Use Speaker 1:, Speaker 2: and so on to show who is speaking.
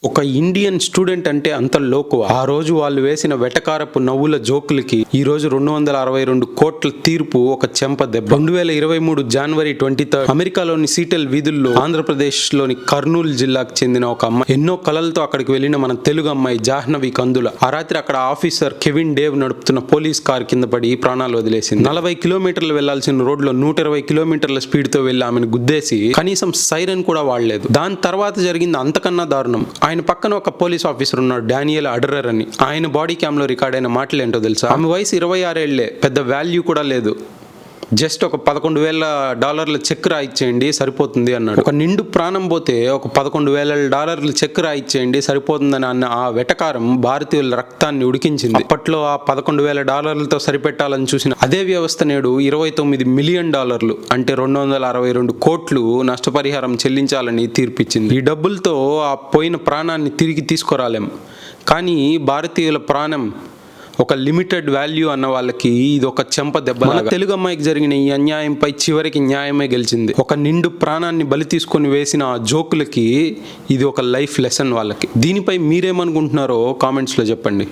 Speaker 1: ఒక Indian student అంటే అంత లోకువ. ఆ రోజు వాళ్ళు వేసిన వెటకారపు నవ్వుల జోకులకి ఈ రోజు 262 కోట్ల తీర్పు ఒక చెంప దెబ్బ. 2023 జనవరి 23 అమెరికాలోని సీటెల్ వీధుల్లో ఆంధ్రప్రదేశ్ లోని కర్నూలు జిల్లాకు చెందిన ఒక అమ్మాయి ఎన్నో కలలతో అక్కడికి వెళ్లిన మన తెలుగు అమ్మాయి జాహ్నవి కందుల ఆ రాత్రి అక్కడ ఆఫీసర్ కెవిన్ డేవ్ నడుపుతున్న పోలీస్ కార్ కింద పడి ప్రాణాలు వదిలేసింది. 40 కిలోమీటర్లు వెళ్లాల్సిన రోడ్లో 120 కిలోమీటర్ల స్పీడ్ తో వెళ్లి ఆమెను గుద్దేసి కనీసం సైరన్ కూడా వాడలేదు. దాని తర్వాత జరిగింది అంతకన్నా దారుణం. ఆయన పక్కన ఒక పోలీస్ ఆఫీసర్ ఉన్నాడు, డానియల్ అడరర్ అని. ఆయన బాడీ క్యామ్ లో రికార్డ్ అయిన మాటలు ఏంటో తెలుసా? ఆమె వయసు 26 ఏళ్లే, పెద్ద వాల్యూ కూడా లేదు, జస్ట్ ఒక $11,000 చెక్ రాయిచ్చేయండి సరిపోతుంది అన్నాడు. ఒక నిండు ప్రాణం పోతే ఒక $11,000 చెక్ రాయిచ్చేయండి సరిపోతుందని అన్న ఆ వెటకారం భారతీయుల రక్తాన్ని ఉడికించింది. అప్పట్లో ఆ $11,000తో సరిపెట్టాలని చూసిన అదే వ్యవస్థ నేడు $29 మిలియన్ అంటే 262 కోట్లు నష్టపరిహారం చెల్లించాలని తీర్పిచ్చింది. ఈ డబ్బులతో ఆ పోయిన ప్రాణాన్ని తిరిగి తీసుకురాలేం, కానీ భారతీయుల ప్రాణం ఒక లిమిటెడ్ వాల్యూ అన్న వాళ్ళకి ఇది ఒక చెంప దెబ్బ. మన తెలుగు అమ్మాయికి జరిగిన ఈ అన్యాయంపై చివరికి న్యాయమే గెలిచింది. ఒక నిండు ప్రాణాన్ని బలి తీసుకొని వేసిన ఆ జోకులకి ఇది ఒక లైఫ్ లెసన్ వాళ్ళకి. దీనిపై మీరేమనుకుంటున్నారో కామెంట్స్లో చెప్పండి.